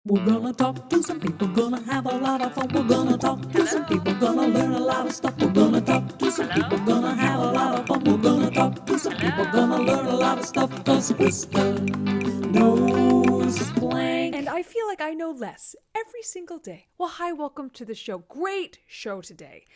We're gonna talk to some people, gonna have a lot of fun. We're gonna talk to some people, gonna learn a lot of stuff. We're gonna talk to some people, gonna have a lot of fun. We're gonna talk to some people, gonna learn a lot of stuff. Cause Kristin knows blank. And I feel like I know less every single day. Well, hi, welcome to the show. Great show today.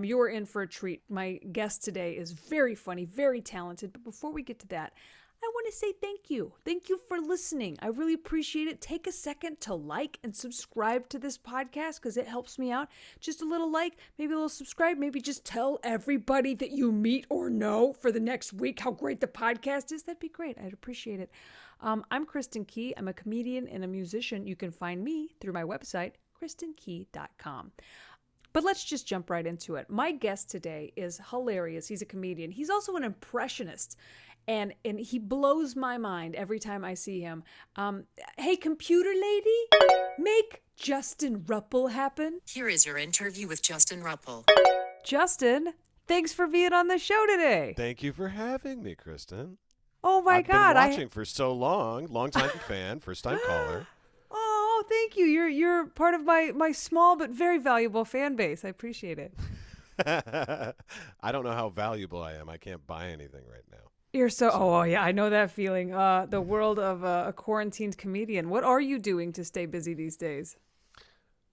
You're in for a treat. My guest today is very funny, very talented. But before we get to that, I want to say thank you. Thank you for listening. I really appreciate it. Take a second to like and subscribe to this podcast because it helps me out. Just a little like, maybe a little subscribe, maybe just tell everybody that you meet or know for the next week how great the podcast is. That'd be great. I'd appreciate it. I'm Kristin Key. I'm a comedian and a musician. You can find me through my website, kristinkey.com. But let's just jump right into it. My guest today is hilarious. He's a comedian. He's also an impressionist. And he blows my mind every time I see him. Hey, computer lady, make Justin Rupple happen. Here is your interview with Justin Rupple. Justin, thanks for being on the show today. Thank you for having me, Kristin. Oh, my God. I've been watching for so long time fan, first time caller. Oh, thank you. You're part of my small but very valuable fan base. I appreciate it. I don't know how valuable I am. I can't buy anything right now. You're oh yeah, I know that feeling. The world of a quarantined comedian. What are you doing to stay busy these days?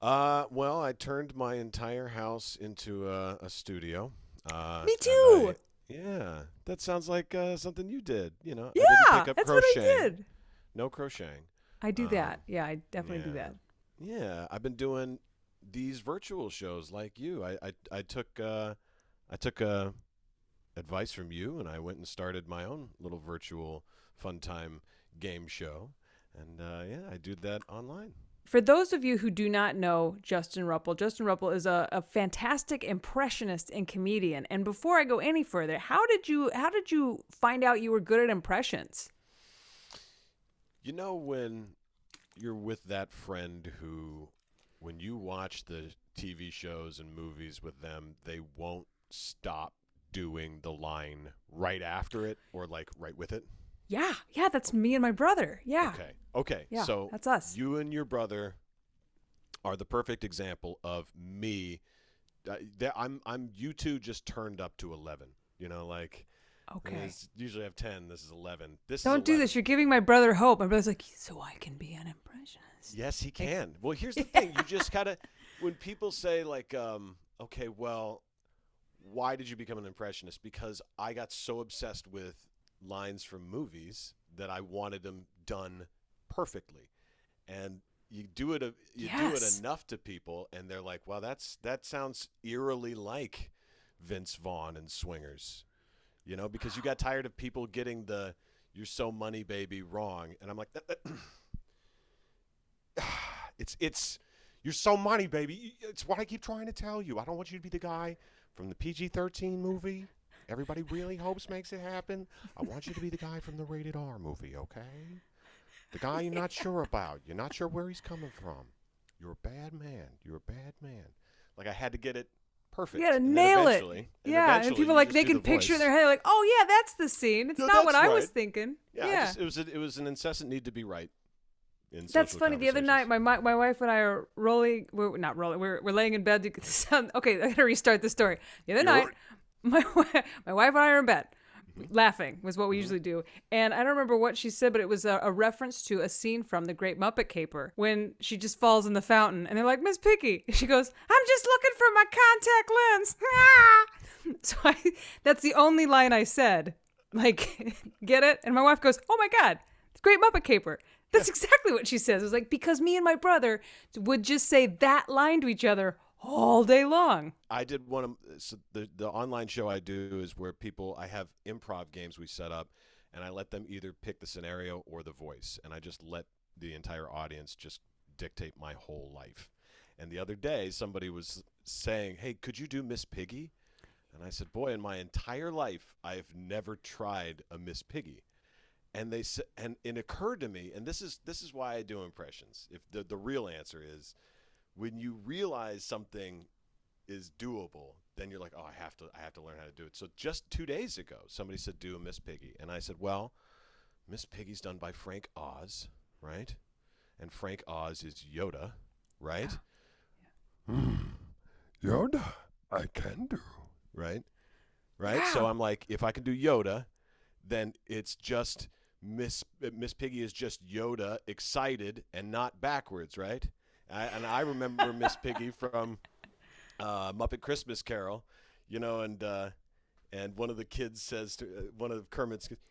Well, I turned my entire house into a studio. Me too. Yeah, that sounds like something you did. You know, Yeah, I didn't pick up that's crocheting. what I did. No crocheting. I do that. Yeah, I definitely do that. Yeah, I've been doing these virtual shows like you. I took advice from you, and I went and started my own little virtual fun time game show. And yeah, I do that online. For those of you who do not know Justin Rupple is a fantastic impressionist and comedian. And before I go any further, how did you find out you were good at impressions? You know, when you're with that friend who, when you watch the TV shows and movies with them, they won't stop doing the line right after it or like right with it? Yeah, that's me and my brother. Yeah. Okay. Yeah, So that's us. You and your brother are the perfect example of me. I'm you two just turned up to 11. You know, like Okay. Usually I have 10. This is 11. Don't do this. You're giving my brother hope. My brother's like, so I can be an impressionist. Yes, he can. Well, here's the thing. You just gotta, when people say like, okay, well, why did you become an impressionist? Because I got so obsessed with lines from movies that I wanted them done perfectly. And you do it enough to people, and they're like, well, that sounds eerily like Vince Vaughn and Swingers. You know, because you got tired of people getting the "you're so money, baby" wrong, and I'm like, it's "you're so money, baby." It's what I keep trying to tell you. I don't want you to be the guy from the PG-13 movie everybody really hopes makes it happen. I want you to be the guy from the rated R movie, okay? The guy you're not sure about. You're not sure where he's coming from. You're a bad man. You're a bad man. Like, I had to get it perfect. You gotta nail it. Yeah, and people like, they can can picture in their head like, oh yeah, that's the scene. It's not what I was thinking. Yeah. It was an incessant need to be right. That's funny. The other night, my wife and I are rolling. We're not rolling. We're laying in bed. Okay, I gotta restart the story. The other night, my wife and I are in bed, laughing was what we usually do. And I don't remember what she said, but it was a reference to a scene from The Great Muppet Caper when she just falls in the fountain, and they're like, Miss Piggy. She goes, I'm just looking for my contact lens. So that's the only line I said. Like, get it? And my wife goes, oh my God, The Great Muppet Caper. That's exactly what she says. It was like, because me and my brother would just say that line to each other all day long. I did one of the online show I do is where I have improv games we set up, and I let them either pick the scenario or the voice, and I just let the entire audience just dictate my whole life. And the other day, somebody was saying, hey, could you do Miss Piggy? And I said, boy, in my entire life, I've never tried a Miss Piggy. And they said, and it occurred to me, and this is why I do impressions. If the real answer is, when you realize something is doable, then you're like, oh, I have to learn how to do it. So just 2 days ago, somebody said, do a Miss Piggy, and I said, well, Miss Piggy's done by Frank Oz, right? and Frank Oz is Yoda, right? Yoda, I can do. Right? Right? Yeah. So I'm like, if I can do Yoda, then it's just Miss Piggy is just Yoda excited and not backwards, right? And I remember Miss Piggy from Muppet Christmas Carol, you know, and one of the kids says to one of Kermit's kids,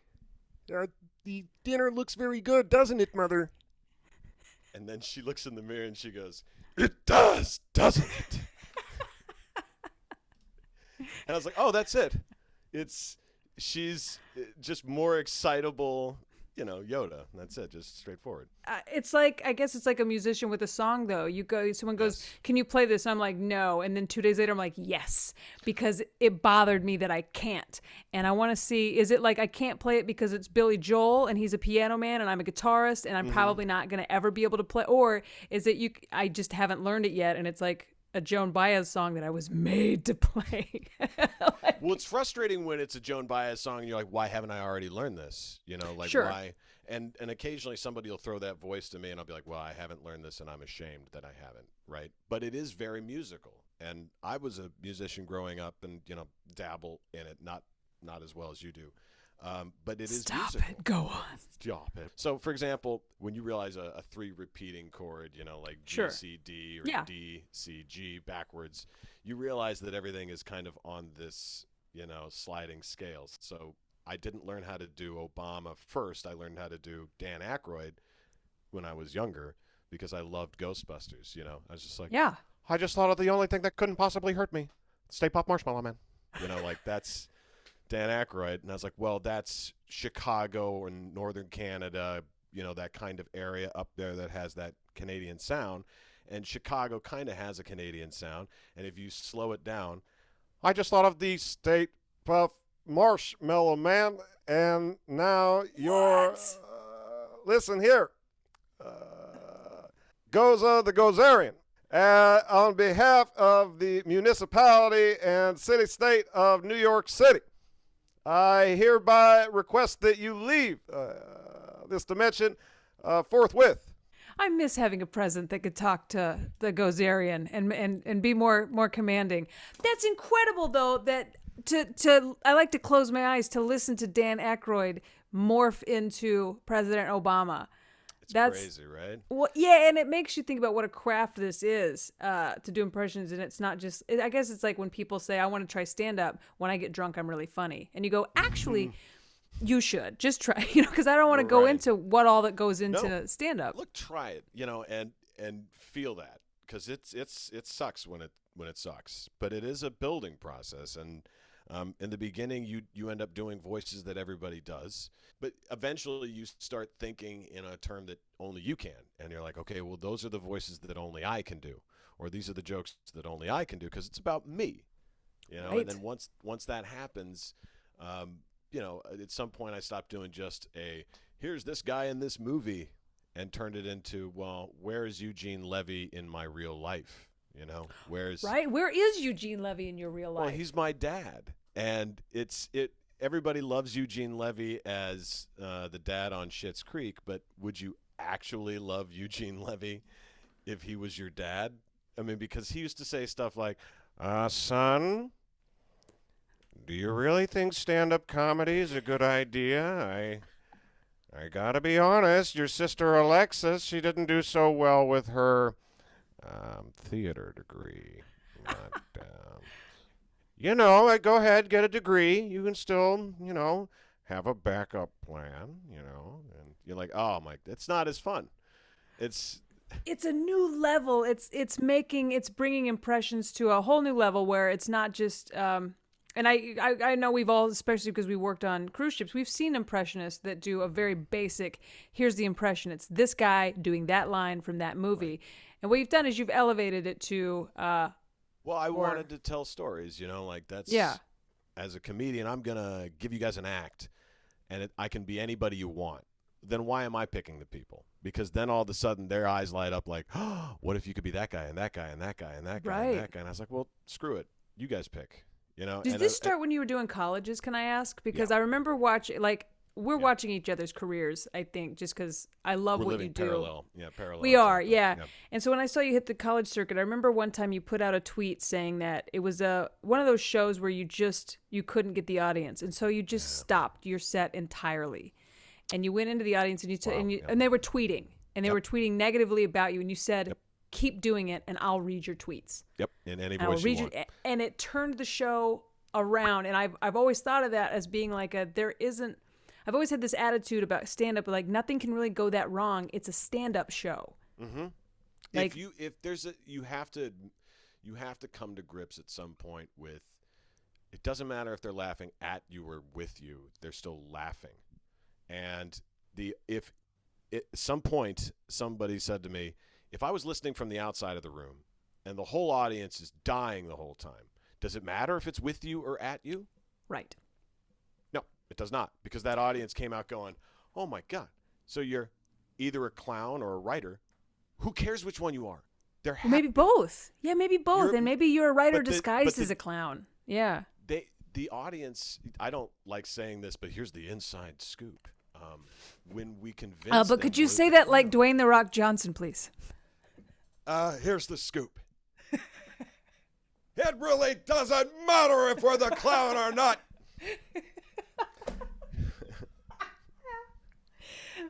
the dinner looks very good, doesn't it, Mother? And then she looks in the mirror and she goes, "It does, doesn't it?" And I was like, oh, that's it. She's just more excitable, you know, Yoda. That's it, just straightforward. It's like, I guess it's like a musician with a song, though. Someone goes, Yes. "Can you play this?" And I'm like, "No." And then 2 days later, I'm like, "Yes," because it bothered me that I can't. And I want to see, is it like I can't play it because it's Billy Joel and he's a piano man and I'm a guitarist and I'm probably not going to ever be able to play? Or is it I just haven't learned it yet and it's like a Joan Baez song that I was made to play? Well, it's frustrating when it's a Joan Baez song and you're like, why haven't I already learned this? You know, like, Sure. why? And occasionally somebody will throw that voice to me and I'll be like, well, I haven't learned this and I'm ashamed that I haven't, right? But it is very musical. And I was a musician growing up and, you know, dabble in it, not as well as you do. But it is Stop musical. it. Go on. Stop it. So, for example, when you realize a 3 repeating chord, you know, like G, Sure. C, D, or Yeah. D, C, G backwards, you realize that everything is kind of on this, you know, sliding scales. So I didn't learn how to do Obama first. I learned how to do Dan Aykroyd when I was younger because I loved Ghostbusters, you know. I was just like, Yeah. I just thought of the only thing that couldn't possibly hurt me. Stay Puft Marshmallow Man. You know, like that's Dan Aykroyd. And I was like, well, that's Chicago or northern Canada, you know, that kind of area up there that has that Canadian sound. And Chicago kind of has a Canadian sound. And if you slow it down, I just thought of the Stay Puft Marshmallow Man. And now you're, listen here. Goza the Gozerian. On behalf of the municipality and city-state of New York City, I hereby request that you leave this dimension forthwith. I miss having a president that could talk to the Gozerian and be more commanding. That's incredible, though, that I like to close my eyes to listen to Dan Aykroyd morph into President Obama. That's crazy, right? Well, yeah, and it makes you think about what a craft this is to do impressions, and it's not just. I guess it's like when people say, "I want to try stand up." When I get drunk, I'm really funny, and you go, "Actually, you should just try," you know, because I don't want to go Right. into what all that goes into stand up. Look, try it, you know, and feel that because it sucks when it sucks, but it is a building process, and in the beginning, you end up doing voices that everybody does, but eventually you start thinking in a term that only you can, and you're like, okay, well, those are the voices that only I can do, or these are the jokes that only I can do because it's about me, you know. Right. And then once that happens, you know, at some point I stopped doing just here's this guy in this movie, and turned it into, well, where is Eugene Levy in my real life? You know, Right? Where is Eugene Levy in your real life? Well, he's my dad, and everybody loves Eugene Levy as the dad on Schitt's Creek, but would you actually love Eugene Levy if he was your dad? I mean, because he used to say stuff like, son, do you really think stand-up comedy is a good idea? I gotta be honest, your sister Alexis, she didn't do so well with her theater degree. Not, you know, go ahead, get a degree. You can still, you know, have a backup plan, you know. And you're like, oh, Mike, it's not as fun. It's a new level. It's bringing impressions to a whole new level where it's not just. And I know we've all, especially because we worked on cruise ships, we've seen impressionists that do a very basic, here's the impression. It's this guy doing that line from that movie. Right. And what you've done is you've elevated it to... well, I wanted to tell stories, you know, like that's... Yeah. As a comedian, I'm going to give you guys an act, and I can be anybody you want. Then why am I picking the people? Because then all of a sudden their eyes light up like, oh, what if you could be that guy and that guy and that guy and that guy right. and that guy? And I was like, well, screw it. You guys pick. You know, did this start when you were doing colleges, can I ask? Because yeah. I remember watching, like, we're watching each other's careers, I think, just because I love We're what living you do. parallel. Yeah, parallel. We are, exactly. yeah. And so when I saw you hit the college circuit, I remember one time you put out a tweet saying that it was one of those shows where you couldn't get the audience, and so you just stopped your set entirely, and you went into the audience and they were tweeting, and they were tweeting negatively about you, and you said, "Keep doing it, and I'll read your tweets." Yep, in any voice you want. And it turned the show around, and I've always thought of that as being like I've always had this attitude about stand-up, like nothing can really go that wrong. It's a stand-up show. Mm-hmm. Like, you have to come to grips at some point with, it doesn't matter if they're laughing at you or with you, they're still laughing. And at some point somebody said to me, if I was listening from the outside of the room and the whole audience is dying the whole time, does it matter if it's with you or at you? right. No, it does not, because that audience came out going, oh my God. So you're either a clown or a writer. Who cares which one you are? Well, maybe both. Yeah, maybe both. And maybe you're a writer disguised as a clown. Yeah. The audience, I don't like saying this, but here's the inside scoop. When we convince but could you say that like Dwayne "The Rock" Johnson, please? Here's the scoop. It really doesn't matter if we're the clown or not.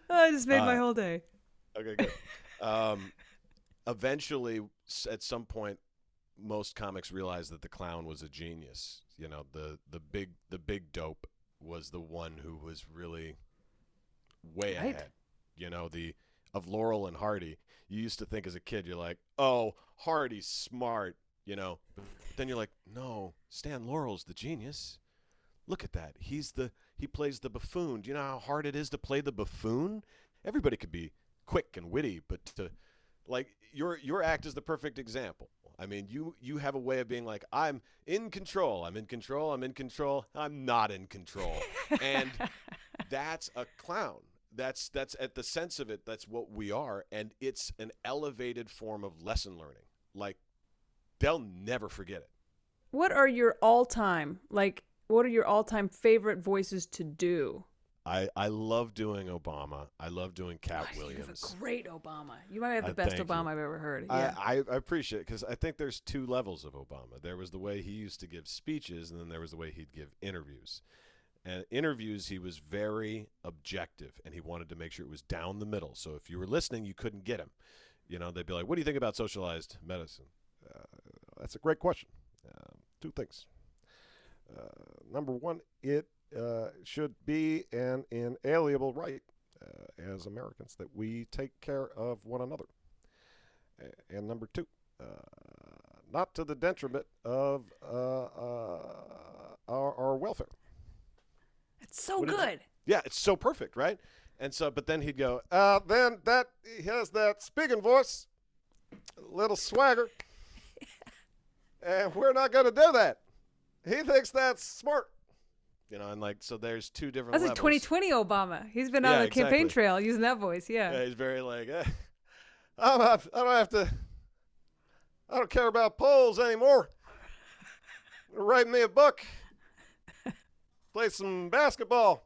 I just made my whole day. Okay, good. Eventually, at some point, most comics realized that the clown was a genius. You know, the big dope was the one who was really way ahead. You know, of Laurel and Hardy. You used to think as a kid, you're like, oh, Hardy's smart, you know. But then you're like, no, Stan Laurel's the genius. Look at that. He plays the buffoon. Do you know how hard it is to play the buffoon? Everybody could be quick and witty, but your act is the perfect example. I mean, you have a way of being like, I'm in control. I'm in control. I'm in control. I'm not in control. And that's a clown. That's at the sense of it. That's what we are. And it's an elevated form of lesson learning. Like, they'll never forget it. What are your all-time favorite voices to do? I love doing Obama. I love doing Cat Williams. You have a great Obama. You might have the best Obama I've ever heard. Yeah. I appreciate it, because I think there's two levels of Obama. There was the way he used to give speeches, and then there was the way he'd give interviews. And interviews, he was very objective, and he wanted to make sure it was down the middle. So if you were listening, you couldn't get him. You know, they'd be like, what do you think about socialized medicine? That's a great question. Two things. Number one, it should be an inalienable right as Americans that we take care of one another. And number two, not to the detriment of our welfare. It's so good. Yeah, it's so perfect, right? And so, but then he'd go, then that he has that speaking voice, a little swagger, and we're not going to do that. He thinks that's smart. You know, and like, so there's two different levels. That's like 2020 Obama. He's been on the campaign trail using that voice, yeah. He's very like, I don't care about polls anymore. Write me a book. Play some basketball.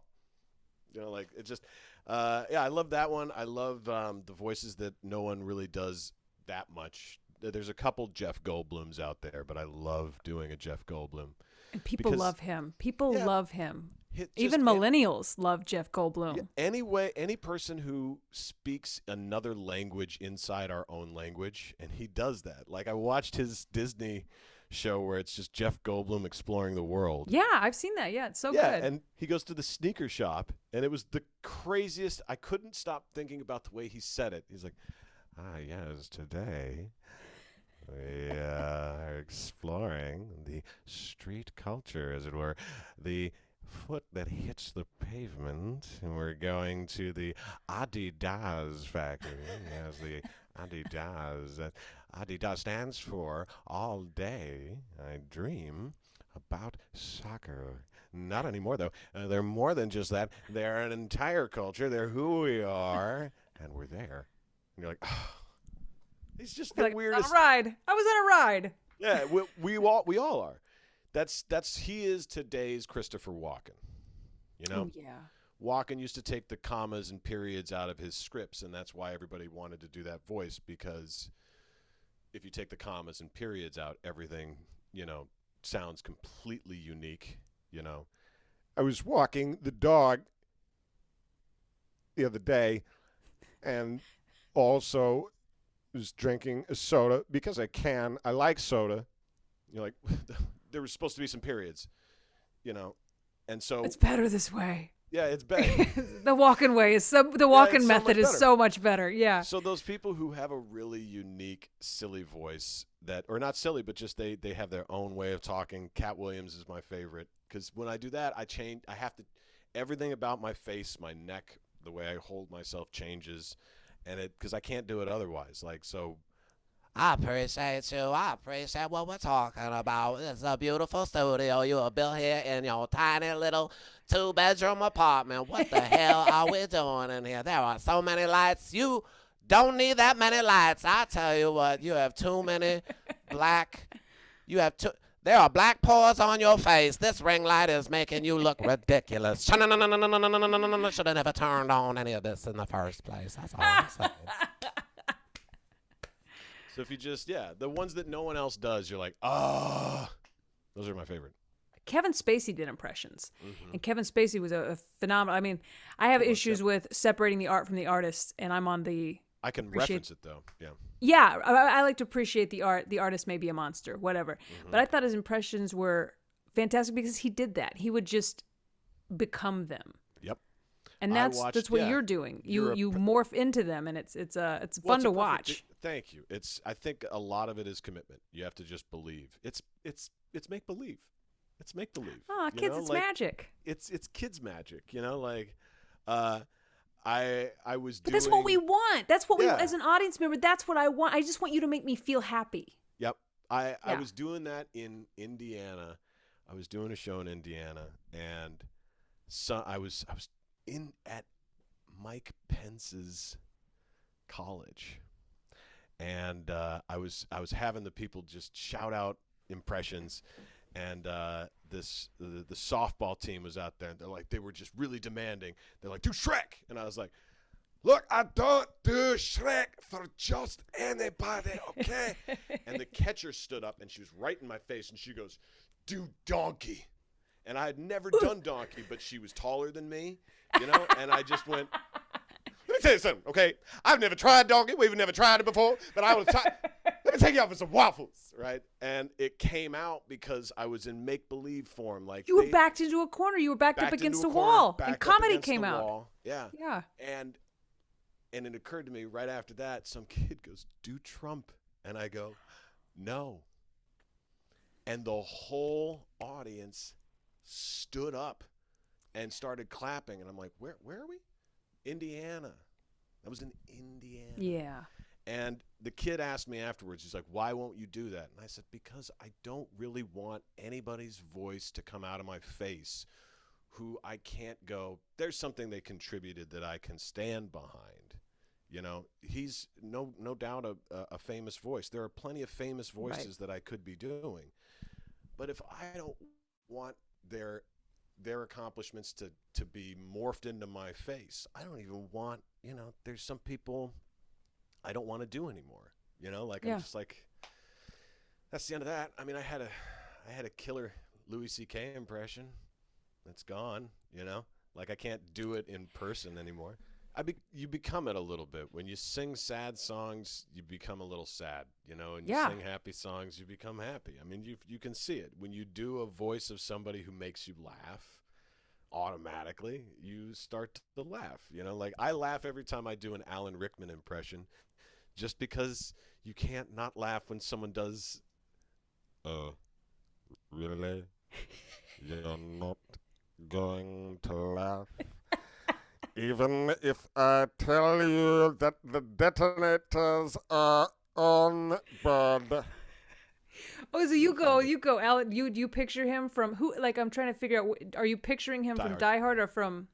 You know, like, it just, I love that one. I love the voices that no one really does that much. There's a couple Jeff Goldblums out there, but I love doing a Jeff Goldblum. And people love him. People love him. Even millennials love Jeff Goldblum. Yeah, any person who speaks another language inside our own language, and he does that. Like, I watched his Disney show where it's just Jeff Goldblum exploring the world. Yeah, I've seen that. Yeah, it's so good. Yeah, and he goes to the sneaker shop, and it was the craziest. I couldn't stop thinking about the way he said it. He's like, yes, today we are exploring the street culture, as it were, the foot that hits the pavement, and we're going to the Adidas factory. Yes, the Adidas. Adidas stands for all day I dream about soccer. Not anymore, though. They're more than just that. They're an entire culture. They're who we are, and we're there. And you're like, oh. He's just the weirdest. On a ride. I was on a ride. Yeah, we all are. He is today's Christopher Walken. You know? Oh, yeah. Walken used to take the commas and periods out of his scripts, and that's why everybody wanted to do that voice, because if you take the commas and periods out, everything, sounds completely unique, I was walking the dog the other day and also was drinking a soda because I can. I like soda. You're like, there was supposed to be some periods, and so It's better this way. yeah, it's better. The Walken way is the Walken it's so method much is better. so much better. Yeah. So those people who have a really unique, silly voice or not silly, but just they have their own way of talking. Cat Williams is my favorite, because when I do that, I have to, everything about my face, my neck, the way I hold myself changes, and because I can't do it otherwise. Like, so I appreciate you. I appreciate what we're talking about. It's a beautiful studio you have built here in your tiny little 2-bedroom apartment. What the hell are we doing in here? There are so many lights. You don't need that many lights. I tell you what, you have too many there are black pores on your face. This ring light is making you look ridiculous. Should have never turned on any of this in the first place. That's all I'm saying. So if you just, the ones that no one else does, you're like, those are my favorite. Kevin Spacey did impressions, Mm-hmm. and Kevin Spacey was a phenomenal. I mean, I have issues with separating the art from the artist, and I'm on the. I can reference it though. Yeah. Yeah, I like to appreciate the art. The artist may be a monster, whatever. Mm-hmm. But I thought his impressions were fantastic because he did that. He would just become them. Yep. And that's what you're doing. You morph into them, and it's fun to watch. Thank you. I think a lot of it is commitment. You have to just believe. It's make believe. It's make believe. Oh, kids, it's magic. It's kids magic. I was But doing. that's what we want. That's what we, Yeah. as an audience member, that's what I want. I just want you to make me feel happy. Yep. I was doing that in Indiana. I was doing a show in Indiana, and I was in at Mike Pence's college, and I was having the people just shout out impressions, and the softball team was out there, and they were just really demanding. They're like, do Shrek, and I was like, look, I don't do Shrek for just anybody, okay? And the catcher stood up, and she was right in my face, and she goes, do Donkey. And I had never done Donkey, but she was taller than me, and I just went, let me tell you something, okay? I've never tried Donkey. We've never tried it before, but I will try. Let me take you out for some waffles, right? And it came out because I was in make-believe form. Like You were backed into a corner. You were backed up against a wall, and comedy came out. Yeah. Yeah. And it occurred to me right after that, some kid goes, do Trump. And I go, no. And the whole audience stood up and started clapping. And I'm like, where are we? Indiana. That was in Indiana. Yeah. And the kid asked me afterwards, he's like, why won't you do that? And I said, because I don't really want anybody's voice to come out of my face who I can't go, there's something they contributed that I can stand behind. He's no doubt a famous voice. There are plenty of famous voices that I could be doing. But if I don't want their accomplishments to be morphed into my face, I don't even want, there's some people I don't want to do anymore. I'm just like, that's the end of that. I mean, I had a killer Louis C.K. impression. It's gone, Like I can't do it in person anymore. You become it a little bit. When you sing sad songs, you become a little sad, and you sing happy songs, you become happy. I mean, you can see it. When you do a voice of somebody who makes you laugh, automatically you start to laugh. Like I laugh every time I do an Alan Rickman impression, just because you can't not laugh when someone does. Really? You're not going to laugh? Even if I tell you that the detonators are on board. Oh, so you go, Alan. You picture him from who? Like, I'm trying to figure out. Are you picturing him from Die Hard or from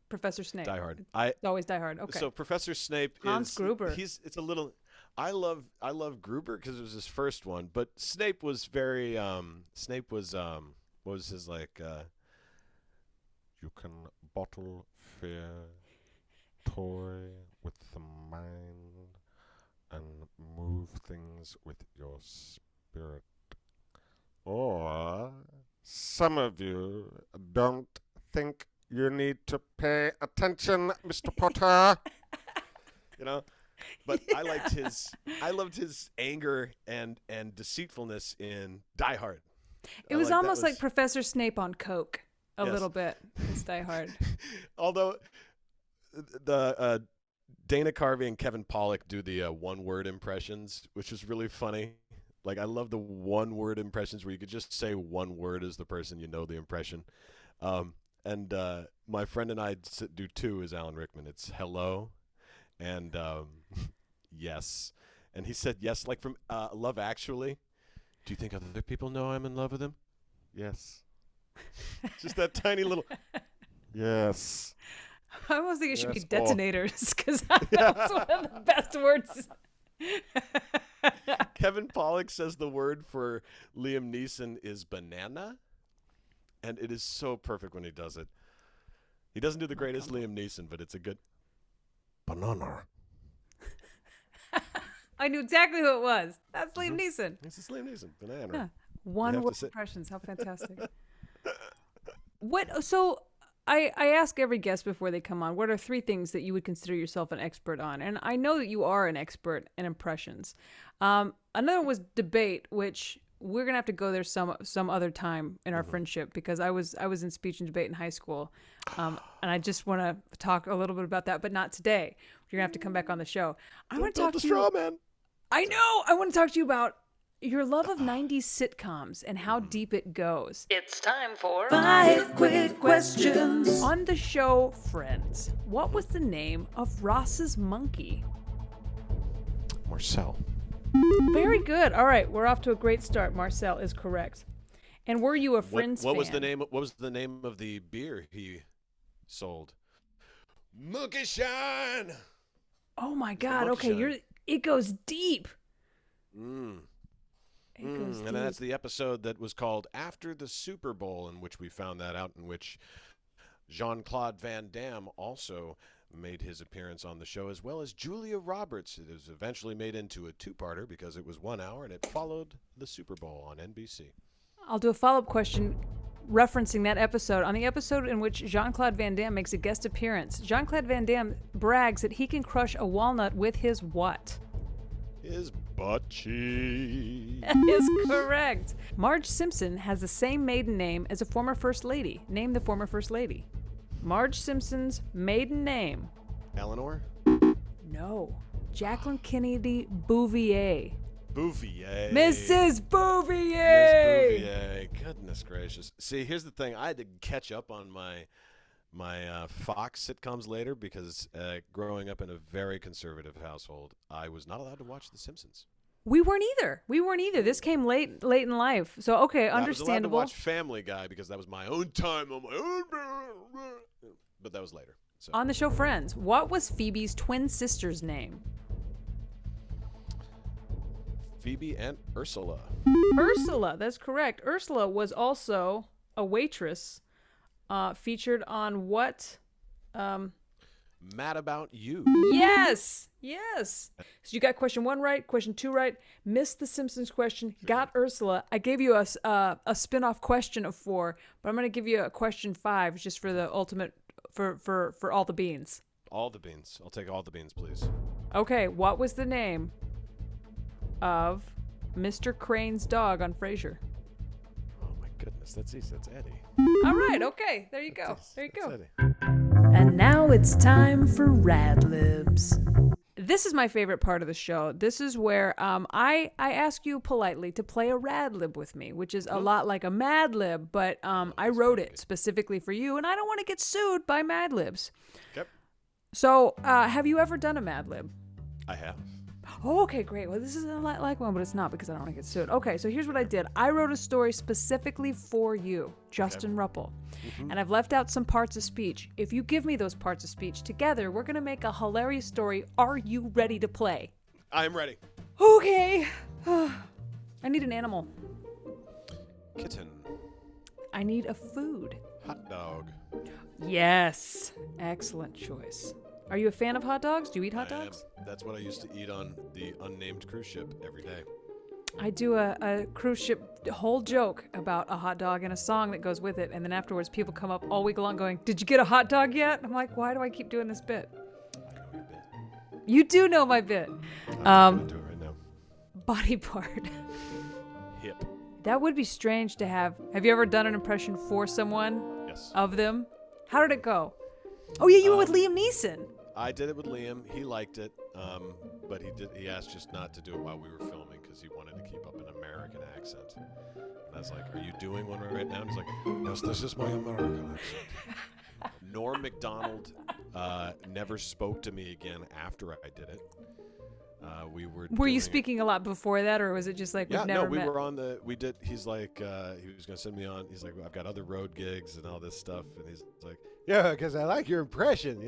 Professor Snape? Die Hard. It's always Die Hard. Okay. So Professor Snape Hans Gruber. It's a little. I love Gruber because it was his first one, but Snape was very. Snape was what was his like? You can bottle fear, toy with the mind, and move things with your spirit. Or some of you don't think you need to pay attention, Mr. Potter. You know, but I loved his anger and deceitfulness in Die Hard. It was almost like Professor Snape on coke a little bit. It's Die Hard. Although the Dana Carvey and Kevin Pollak do the one-word impressions, which is really funny. Like, I love the one-word impressions where you could just say one word as the person, you know the impression. And my friend and I do two as Alan Rickman. It's hello and yes. And he said yes, like from Love Actually. Do you think other people know I'm in love with him? Yes. Just that tiny little yes. I almost think it should be Yes, detonators, because that was one of the best words. Kevin Pollak says the word for Liam Neeson is banana, and it is so perfect when he does it. He doesn't do the greatest Liam Neeson, but it's a good banana. I knew exactly who it was. That's Liam Neeson. This is Liam Neeson, banana. Yeah. You One have word to say- impressions. How fantastic. So I ask every guest before they come on, what are 3 things that you would consider yourself an expert on? And I know that you are an expert in impressions. Another was debate, which we're going to have to go there some other time in our friendship, because I was in speech and debate in high school. And I just want to talk a little bit about that, but not today. You're going to have to come back on the show. I want to talk to you. straw man. I know. I want to talk to you about your love of 90s sitcoms and how deep it goes. It's time for 5 quick questions. On the show Friends, what was the name of Ross's monkey? Marcel. Very good. All right, we're off to a great start. Marcel is correct. And were you a Friends What fan? was the name? What was the name of the beer he sold? Monkey Shine. Oh my God. Monkey Okay, Shine. it goes deep. It goes And deep. that's the episode that was called After the Super Bowl, in which we found that out, in which Jean-Claude Van Damme also made his appearance on the show, as well as Julia Roberts. It was eventually made into a 2-parter because it was 1 hour and it followed the Super Bowl on NBC. I'll do a follow-up question referencing that episode. On the episode in which Jean-Claude Van Damme makes a guest appearance, Jean-Claude Van Damme brags that he can crush a walnut with his what? His butt cheek. That is correct. Marge Simpson has the same maiden name as a former First Lady. Name the former First Lady. Marge Simpson's maiden name. Eleanor? No. Jacqueline Kennedy Bouvier. Bouvier. Mrs. Bouvier! Miss Bouvier. Goodness gracious. See, here's the thing. I had to catch up on my Fox sitcoms later because growing up in a very conservative household, I was not allowed to watch The Simpsons. We weren't either. This came late in life. So, okay, I was allowed to understandable. watch Family Guy because that was my own time on my own. But that was later. So. On the show Friends, what was Phoebe's twin sister's name? Phoebe and Ursula. Ursula, that's correct. Ursula was also a waitress featured on what? Mad About You. Yes. So you got question 1 right, question 2 right, missed the Simpsons question, got Ursula. I gave you a spin-off question of 4, but I'm going to give you a question 5 just for the ultimate, for all the beans. All the beans. I'll take all the beans, please. Okay, what was the name of Mr. Crane's dog on Frasier? Oh my goodness, that's easy. That's Eddie. All right, okay, there you go. That's Eddie. And now it's time for Rad Libs. This is my favorite part of the show. This is where I ask you politely to play a Rad Lib with me, which is a lot like a Mad Lib, but I wrote it specifically for you, and I don't want to get sued by Mad Libs. Yep. So, have you ever done a Mad Lib? I have. Oh, okay, great. Well, this is a lot like one, but it's not because I don't want to get sued. Okay, so here's what I did. I wrote a story specifically for you, Justin Rupple, and I've left out some parts of speech. If you give me those parts of speech together, we're going to make a hilarious story. Are you ready to play? I'm ready. Okay. I need an animal. Kitten. I need a food. Hot dog. Yes. Excellent choice. Are you a fan of hot dogs? Do you eat hot I am. dogs? That's what I used to eat on the unnamed cruise ship every day. I do a cruise ship whole joke about a hot dog and a song that goes with it, and then afterwards people come up all week long going, "Did you get a hot dog yet?" I'm like, why do I keep doing this bit? I know your bit. You do know my bit. I'm going to do it right now. Body part. Hip. That would be strange to have. Have you ever done an impression for someone Yes. of them? How did it go? Oh yeah, you were with Liam Neeson. I did it with Liam. He liked it, but he asked just not to do it while we were filming because he wanted to keep up an American accent. And I was like, "Are you doing one right now?" And he's like, "Yes, this is my American accent." Norm Macdonald never spoke to me again after I did it. Were you speaking a lot before that, or was it just like we've never we met? were on the. We did. He's like, he was gonna send me on. He's like, I've got other road gigs and all this stuff, and he's like, Yeah, because I like your impression.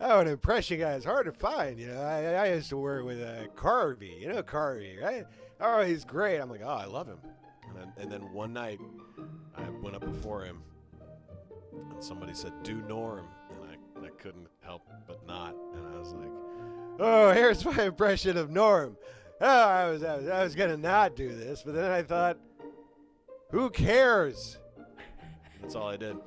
An impression guy is hard to find. I used to work with Carvey. You know Carvey, right? Oh, he's great. I'm like, oh, I love him. And then one night, I went up before him, and somebody said, "Do Norm," and I couldn't help but not, and I was like, oh, here's my impression of Norm. Oh, I was gonna not do this, but then I thought, who cares? that's all I did.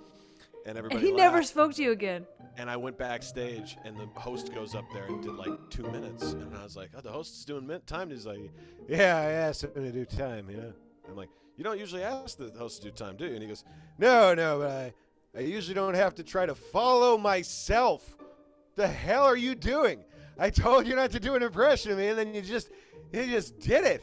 And And everybody he never laughed. spoke to you again. And I went backstage, and the host goes up there and did like 2 minutes, and I was like, "Oh, the host is doing time." He's like, Yeah, I asked him to do time. I'm like, "You don't usually ask the host to do time, do you?" And he goes, No, but I usually don't have to try to follow myself. The hell are you doing? I told you not to do an impression of me, and then you just did it.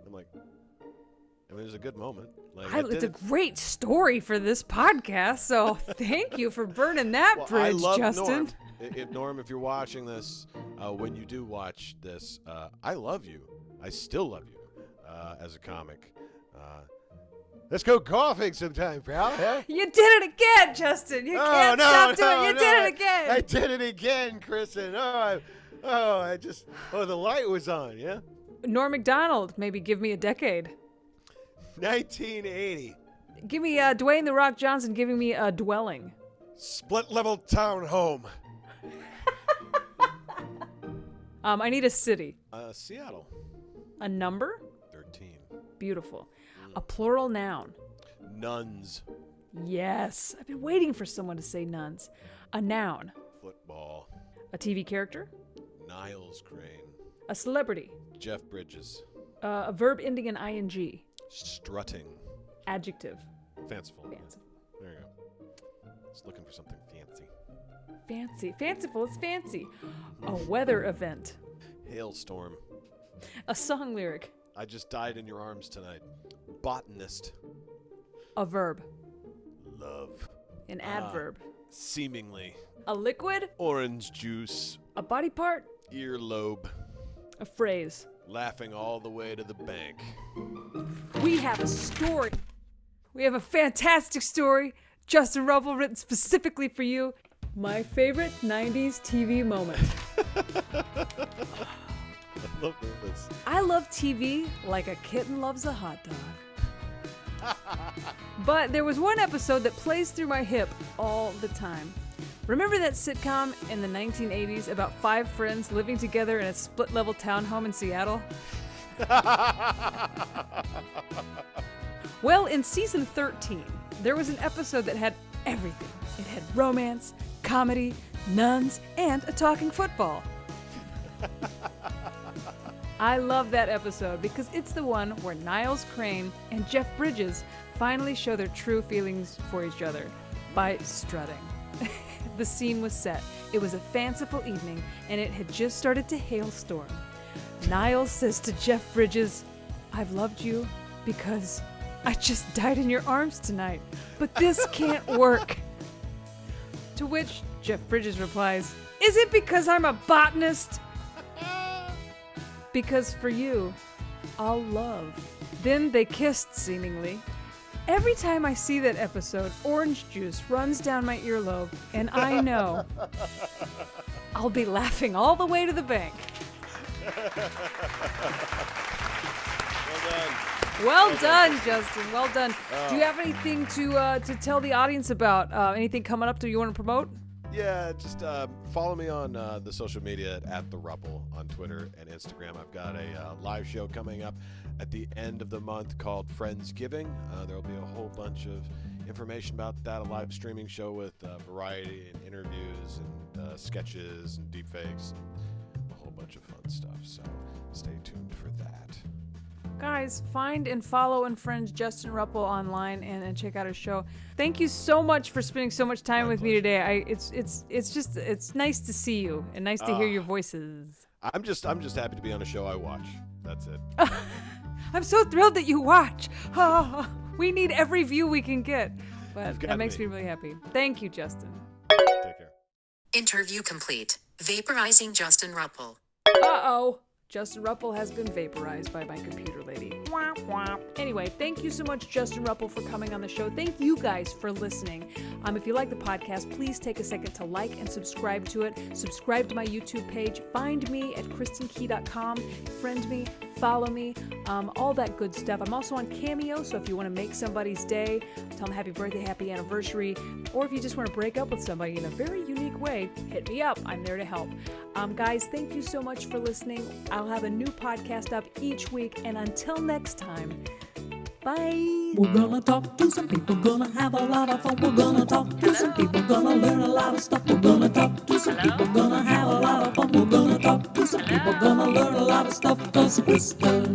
I'm like, I mean, it was a good moment. Like, It's a great story for this podcast, so thank you for burning that Well, I bridge, love Justin. Norm. Norm, if you're watching this, when you do watch this, I love you. I still love you as a comic. Let's go golfing sometime, pal. Huh? You did it again, Justin. You can't stop doing it. You did it again. I did it again, Kristin. The light was on, yeah? Norm Macdonald, maybe give me a decade. 1980. Give me Dwayne The Rock Johnson giving me a dwelling. Split-level townhome. I need a city. Seattle. A number? 13. Beautiful. A plural noun. Nuns. Yes. I've been waiting for someone to say nuns. A noun. Football. A TV character. Niles Crane. A celebrity. Jeff Bridges. A verb ending in ing. Strutting. Adjective. Fanciful. Fanciful. There you go. Just looking for something fancy. Fancy. Fanciful is fancy. A weather event. Hailstorm. A song lyric. I just died in your arms tonight. Botanist. A verb. Love. An adverb. Seemingly. A liquid. Orange juice. A body part. Earlobe. A phrase. Laughing all the way to the bank. We have a story. We have a fantastic story. Justin Rupple, written specifically for you. My favorite 90s TV moment. I love this. I love TV like a kitten loves a hot dog. But there was one episode that plays through my hip all the time. Remember that sitcom in the 1980s about 5 friends living together in a split-level townhome in Seattle? Well, in season 13, there was an episode that had everything. It had romance, comedy, nuns, and a talking football. I love that episode because it's the one where Niles Crane and Jeff Bridges finally show their true feelings for each other by strutting. The scene was set. It was a fanciful evening, and it had just started to hailstorm. Niles says to Jeff Bridges, "I've loved you because I just died in your arms tonight, but this can't work." To which Jeff Bridges replies, "Is it because I'm a botanist?" "Because for you, I'll love." Then they kissed, seemingly. Every time I see that episode, orange juice runs down my earlobe, and I know I'll be laughing all the way to the bank. Well done. Well done, Justin. Well done. Do you have anything to tell the audience about? Anything coming up that you want to promote? Yeah, just follow me on the social media at the Rupple on Twitter and Instagram. I've got a live show coming up at the end of the month called Friendsgiving. There will be a whole bunch of information about that, a live streaming show with variety and interviews and sketches and deepfakes and a whole bunch of fun stuff. So stay tuned for that. Guys, find and follow and friend Justin Rupple online and check out his show. Thank you so much for spending so much time with me today. It's nice to see you and nice to hear your voices. I'm just happy to be on a show I watch. That's it. I'm so thrilled that you watch. We need every view we can get. But that makes me really happy. Thank you, Justin. Take care. Interview complete. Vaporizing Justin Rupple. Uh-oh. Justin Rupple has been vaporized by my computer lady. Wah, wah. Anyway, thank you so much, Justin Rupple, for coming on the show. Thank you guys for listening. If you like the podcast, please take a second to like and subscribe to it. Subscribe to my YouTube page. Find me at kristinkey.com. Friend me, follow me, all that good stuff. I'm also on Cameo, so if you want to make somebody's day, tell them happy birthday, happy anniversary, or if you just want to break up with somebody in a very unique way, hit me up. I'm there to help. Guys, thank you so much for listening. I'll have a new podcast up each week, and until next time, bye. We're gonna talk to some people, gonna have a lot of fun. We're gonna talk to some people, gonna learn a lot of stuff. We're gonna talk to some people, gonna have a lot of fun. We're gonna talk to some people, gonna learn a lot of stuff. 'Cause Krista